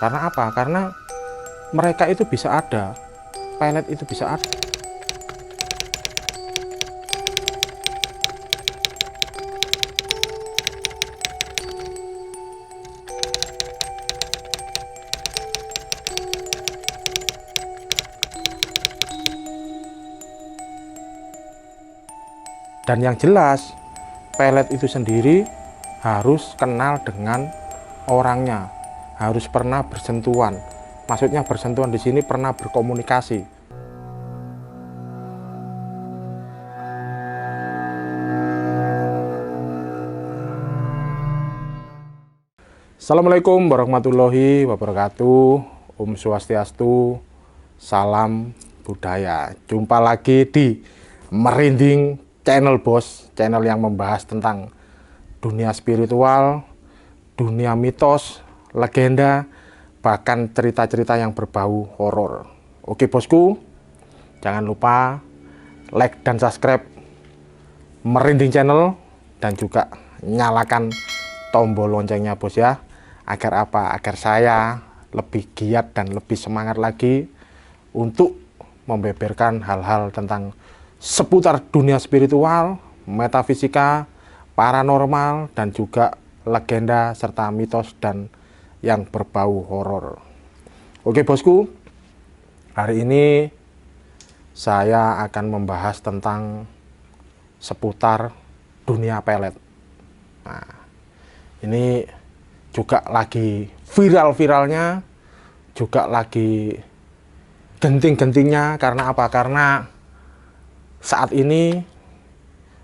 Karena apa? Karena mereka itu bisa ada, pelet itu bisa ada. Dan yang jelas, pelet itu sendiri harus kenal dengan orangnya, harus pernah bersentuhan. Maksudnya bersentuhan di sini pernah berkomunikasi. Assalamualaikum warahmatullahi wabarakatuh. Om Swastiastu, salam budaya. Jumpa lagi di Merinding Channel Bos, channel yang membahas tentang dunia spiritual, dunia mitos, legenda, bahkan cerita-cerita yang berbau horor. Oke bosku, jangan lupa like dan subscribe Merinding Channel dan juga nyalakan tombol loncengnya bos ya. Agar apa? Agar saya lebih giat dan lebih semangat lagi untuk membeberkan hal-hal tentang seputar dunia spiritual, metafisika, paranormal, dan juga legenda serta mitos dan yang berbau horor. Oke bosku, hari ini saya akan membahas tentang seputar dunia pelet. Nah, ini juga lagi viral-viralnya, juga lagi genting-gentingnya. Karena apa? Karena saat ini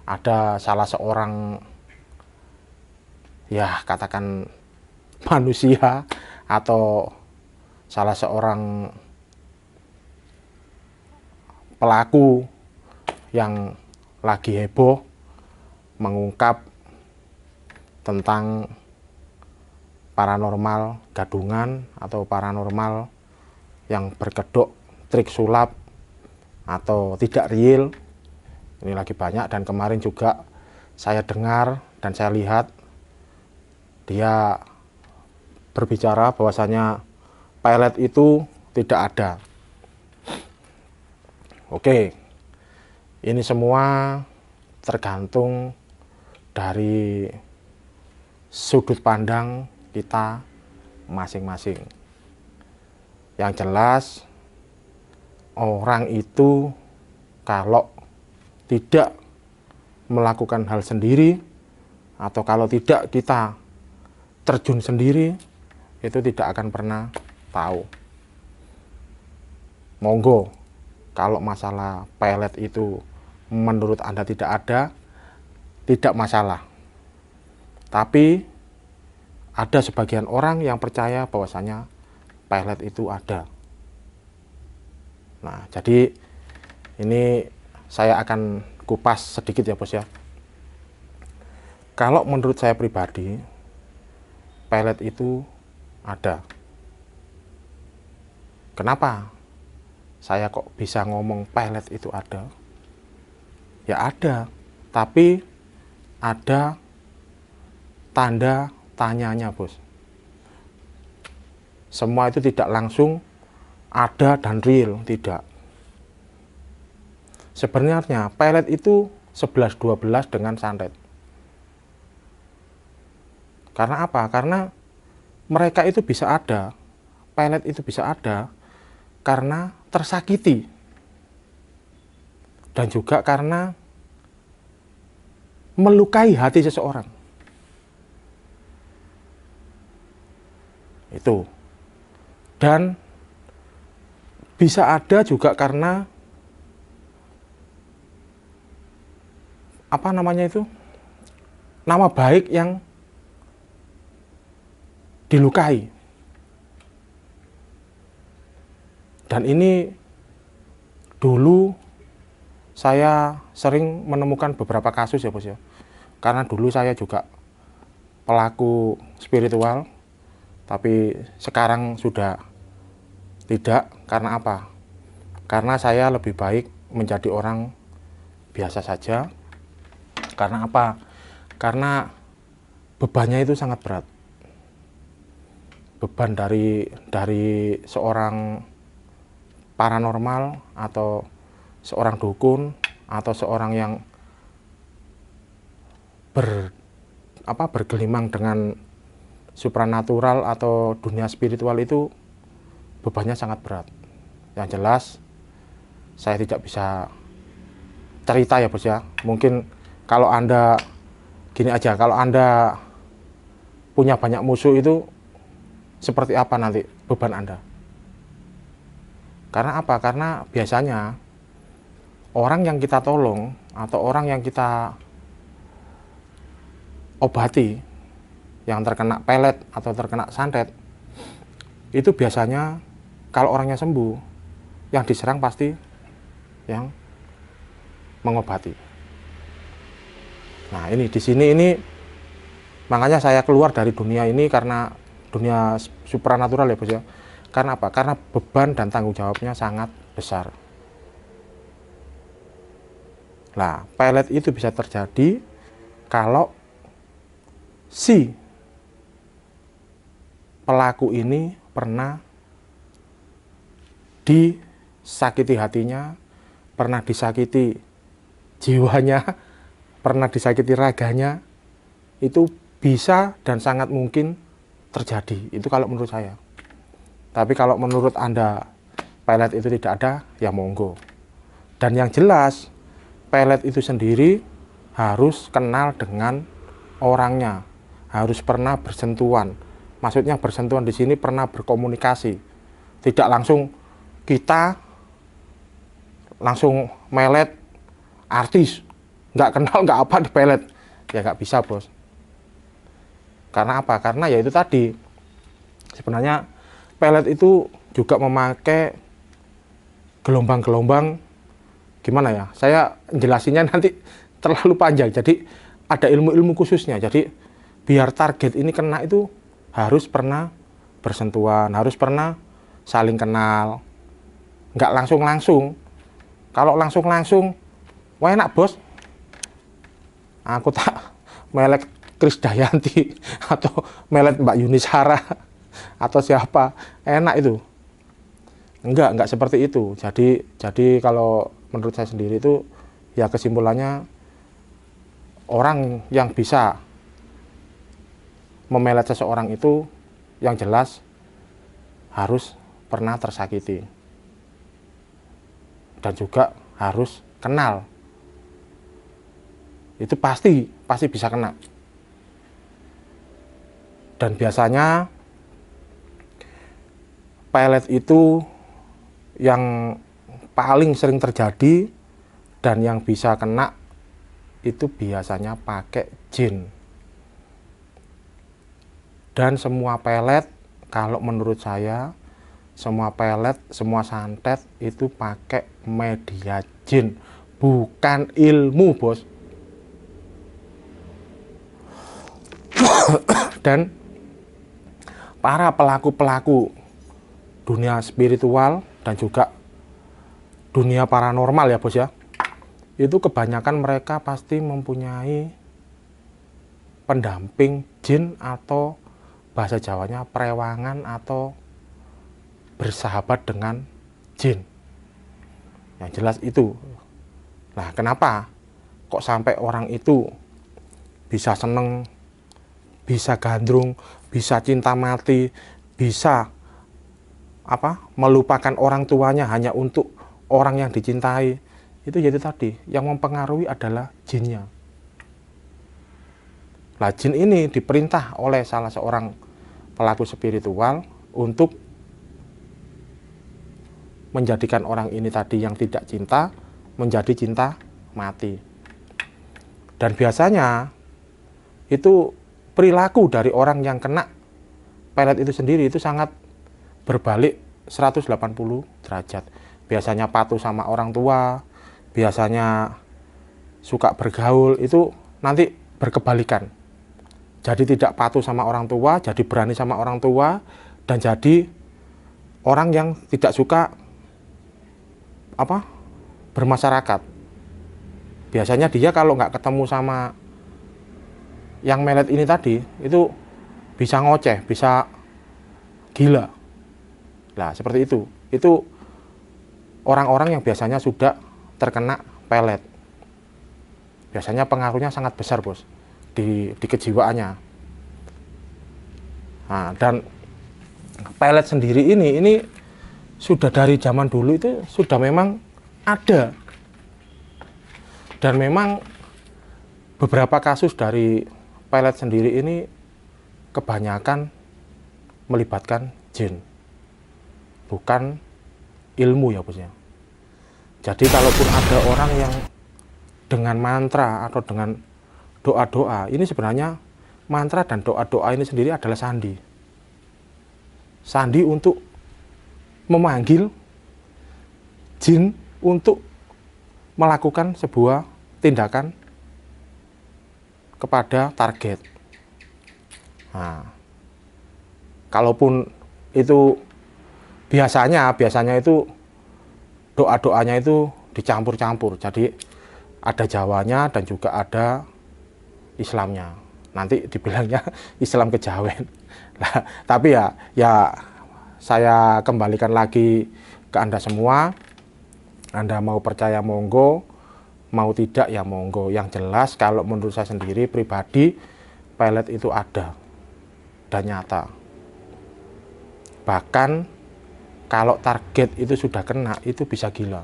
ada salah seorang, ya katakan manusia atau salah seorang pelaku yang lagi heboh mengungkap tentang paranormal gadungan atau paranormal yang berkedok trik sulap atau tidak real. Ini lagi banyak, dan kemarin juga saya dengar dan saya lihat dia berbicara bahwasanya pelet itu tidak ada. Oke, ini semua tergantung dari sudut pandang kita masing-masing. Yang jelas, orang itu kalau tidak melakukan hal sendiri atau kalau tidak kita terjun sendiri, itu tidak akan pernah tahu. Monggo, kalau masalah pelet itu menurut Anda tidak ada, tidak masalah. Tapi ada sebagian orang yang percaya bahwasanya pelet itu ada. Nah, jadi ini saya akan kupas sedikit ya bos ya. Kalau menurut saya pribadi, pelet itu ada. Kenapa saya kok bisa ngomong pelet itu ada? Ya ada, tapi ada tanda tanyanya bos. Semua itu tidak langsung ada dan real, tidak. Sebenarnya pelet itu 11-12 dengan santet. Karena apa? Karena mereka itu bisa ada, pelet itu bisa ada karena tersakiti. Dan juga karena melukai hati seseorang. Itu. Dan bisa ada juga karena apa namanya itu, nama baik yang dilukai. Dan ini dulu saya sering menemukan beberapa kasus ya bos ya, karena dulu saya juga pelaku spiritual, tapi sekarang sudah tidak. Karena apa? Karena saya lebih baik menjadi orang biasa saja. Karena apa? Karena bebannya itu sangat berat. beban dari seorang paranormal atau seorang dukun atau seorang yang bergelimang dengan supranatural atau dunia spiritual itu bebannya sangat berat. Yang jelas saya tidak bisa cerita ya bos ya. Mungkin kalau Anda gini aja, kalau Anda punya banyak musuh itu seperti apa nanti beban Anda. Karena apa? Karena biasanya orang yang kita tolong atau orang yang kita obati yang terkena pelet atau terkena santet itu biasanya kalau orangnya sembuh, yang diserang pasti yang mengobati. Nah ini di sini ini makanya saya keluar dari dunia ini karena dunia supranatural ya bos ya. Karena apa? Karena beban dan tanggung jawabnya sangat besar. Nah, pelet itu bisa terjadi kalau si pelaku ini pernah disakiti hatinya, pernah disakiti jiwanya, pernah disakiti raganya, itu bisa dan sangat mungkin terjadi. Itu kalau menurut saya. Tapi kalau menurut Anda pelet itu tidak ada, ya monggo. Dan yang jelas pelet itu sendiri harus kenal dengan orangnya, harus pernah bersentuhan. Maksudnya bersentuhan di sini pernah berkomunikasi. Tidak langsung kita langsung melet artis, nggak kenal nggak apa di pelet, ya nggak bisa bos. Karena apa? Karena ya itu tadi, sebenarnya pelet itu juga memakai gelombang-gelombang, gimana ya, saya jelasinnya nanti terlalu panjang, jadi ada ilmu-ilmu khususnya. Jadi biar target ini kena itu harus pernah bersentuhan, harus pernah saling kenal, nggak langsung-langsung. Kalau langsung-langsung, wah enak bos, aku tak melek Krisdayanti atau melet Mbak Yunisara atau siapa, enak itu. Enggak seperti itu. Jadi kalau menurut saya sendiri itu ya kesimpulannya orang yang bisa memelet seseorang itu yang jelas harus pernah tersakiti dan juga harus kenal. Itu pasti bisa kena. Dan biasanya pelet itu yang paling sering terjadi dan yang bisa kena itu biasanya pakai jin. Dan semua pelet, kalau menurut saya, semua pelet, semua santet itu pakai media jin, bukan ilmu bos. Dan para pelaku-pelaku dunia spiritual dan juga dunia paranormal ya bos ya, itu kebanyakan mereka pasti mempunyai pendamping jin atau bahasa Jawanya perewangan atau bersahabat dengan jin. Yang jelas itu. Nah kenapa kok sampai orang itu bisa seneng, bisa gandrung, bisa cinta mati, bisa melupakan orang tuanya hanya untuk orang yang dicintai. Itu jadi tadi, yang mempengaruhi adalah jinnya. Nah, jin ini diperintah oleh salah seorang pelaku spiritual untuk menjadikan orang ini tadi yang tidak cinta menjadi cinta mati. Dan biasanya itu perilaku dari orang yang kena pelet itu sendiri itu sangat berbalik 180 derajat. Biasanya patuh sama orang tua, biasanya suka bergaul, itu nanti berkebalikan. Jadi tidak patuh sama orang tua, jadi berani sama orang tua, dan jadi orang yang tidak suka bermasyarakat. Biasanya dia kalau nggak ketemu sama yang melet ini tadi, itu bisa ngoceh, bisa gila. Nah, seperti itu. Itu orang-orang yang biasanya sudah terkena pelet. Biasanya pengaruhnya sangat besar, Bos, di kejiwaannya. Nah, dan pelet sendiri ini sudah dari zaman dulu itu sudah memang ada. Dan memang beberapa kasus dari pelet sendiri ini kebanyakan melibatkan jin, bukan ilmu ya, Bosnya. Jadi kalaupun ada orang yang dengan mantra atau dengan doa-doa, ini sebenarnya mantra dan doa-doa ini sendiri adalah sandi. Sandi untuk memanggil jin untuk melakukan sebuah tindakan kepada target. Nah, kalaupun itu biasanya itu doa-doanya itu dicampur-campur. Jadi ada Jawanya dan juga ada Islamnya. Nanti dibilangnya Islam kejawen. Nah, tapi ya saya kembalikan lagi ke Anda semua. Anda mau percaya monggo, mau tidak ya monggo. Yang jelas kalau menurut saya sendiri pribadi, pelet itu ada dan nyata. Bahkan kalau target itu sudah kena, itu bisa gila.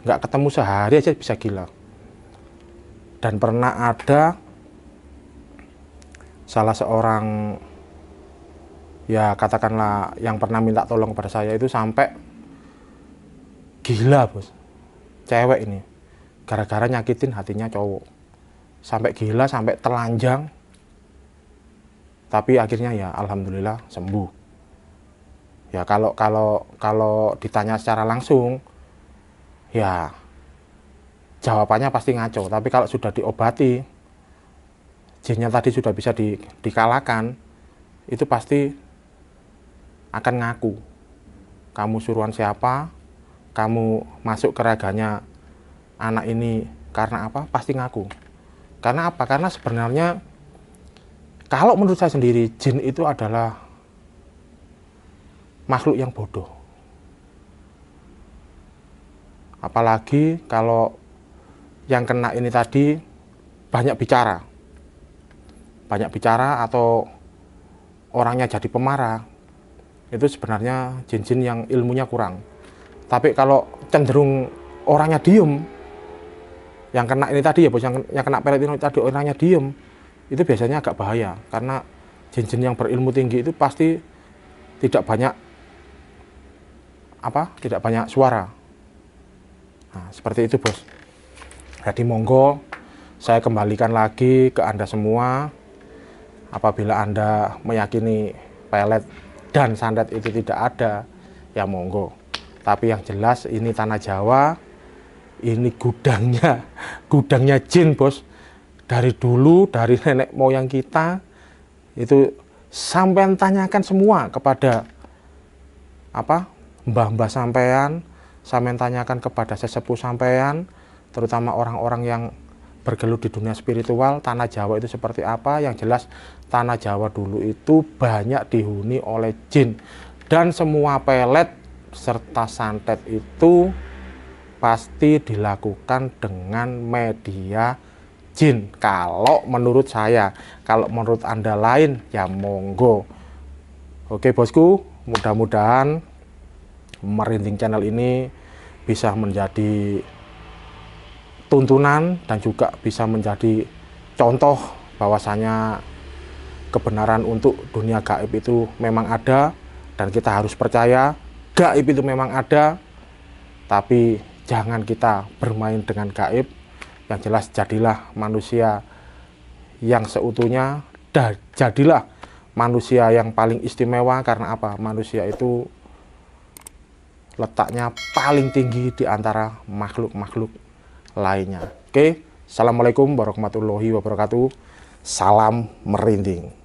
Nggak ketemu sehari aja bisa gila. Dan pernah ada salah seorang, ya katakanlah yang pernah minta tolong kepada saya itu sampai gila, Bos. Cewek ini gara-gara nyakitin hatinya cowok. Sampai gila, sampai telanjang. Tapi akhirnya ya alhamdulillah sembuh. Ya kalau ditanya secara langsung, ya jawabannya pasti ngaco. Tapi kalau sudah diobati, jinnya tadi sudah bisa dikalahkan, itu pasti akan ngaku. Kamu suruhan siapa? Kamu masuk ke raganya anak ini karena apa? Pasti ngaku. Karena apa? Karena sebenarnya kalau menurut saya sendiri, jin itu adalah makhluk yang bodoh. Apalagi kalau yang kena ini tadi banyak bicara. Banyak bicara atau orangnya jadi pemarah. Itu sebenarnya jin-jin yang ilmunya kurang. Tapi kalau cenderung orangnya diem, yang kena ini tadi ya, Bos, yang kena pelet ini tadi orangnya diem, itu biasanya agak bahaya. Karena jin-jin yang berilmu tinggi itu pasti tidak banyak suara. Nah, seperti itu, Bos. Jadi monggo saya kembalikan lagi ke Anda semua. Apabila Anda meyakini pelet dan santet itu tidak ada, ya monggo. Tapi yang jelas ini tanah Jawa, ini gudangnya jin, Bos. Dari dulu, dari nenek moyang kita, itu sampai tanyakan semua kepada mbah-mbah sampean, sampean tanyakan kepada sesepuh sampean, terutama orang-orang yang bergelut di dunia spiritual, tanah Jawa itu seperti apa. Yang jelas tanah Jawa dulu itu banyak dihuni oleh jin. Dan semua pelet serta santet itu pasti dilakukan dengan media jin. Kalau menurut saya, kalau menurut Anda lain, ya monggo. Oke, Bosku, mudah-mudahan Merinding Channel ini bisa menjadi tuntunan dan juga bisa menjadi contoh bahwasanya kebenaran untuk dunia gaib itu memang ada dan kita harus percaya gaib itu memang ada, tapi jangan kita bermain dengan gaib. Yang jelas jadilah manusia yang seutuhnya, dan jadilah manusia yang paling istimewa. Karena apa? Manusia itu letaknya paling tinggi di antara makhluk-makhluk lainnya. Oke, assalamualaikum warahmatullahi wabarakatuh. Salam merinding.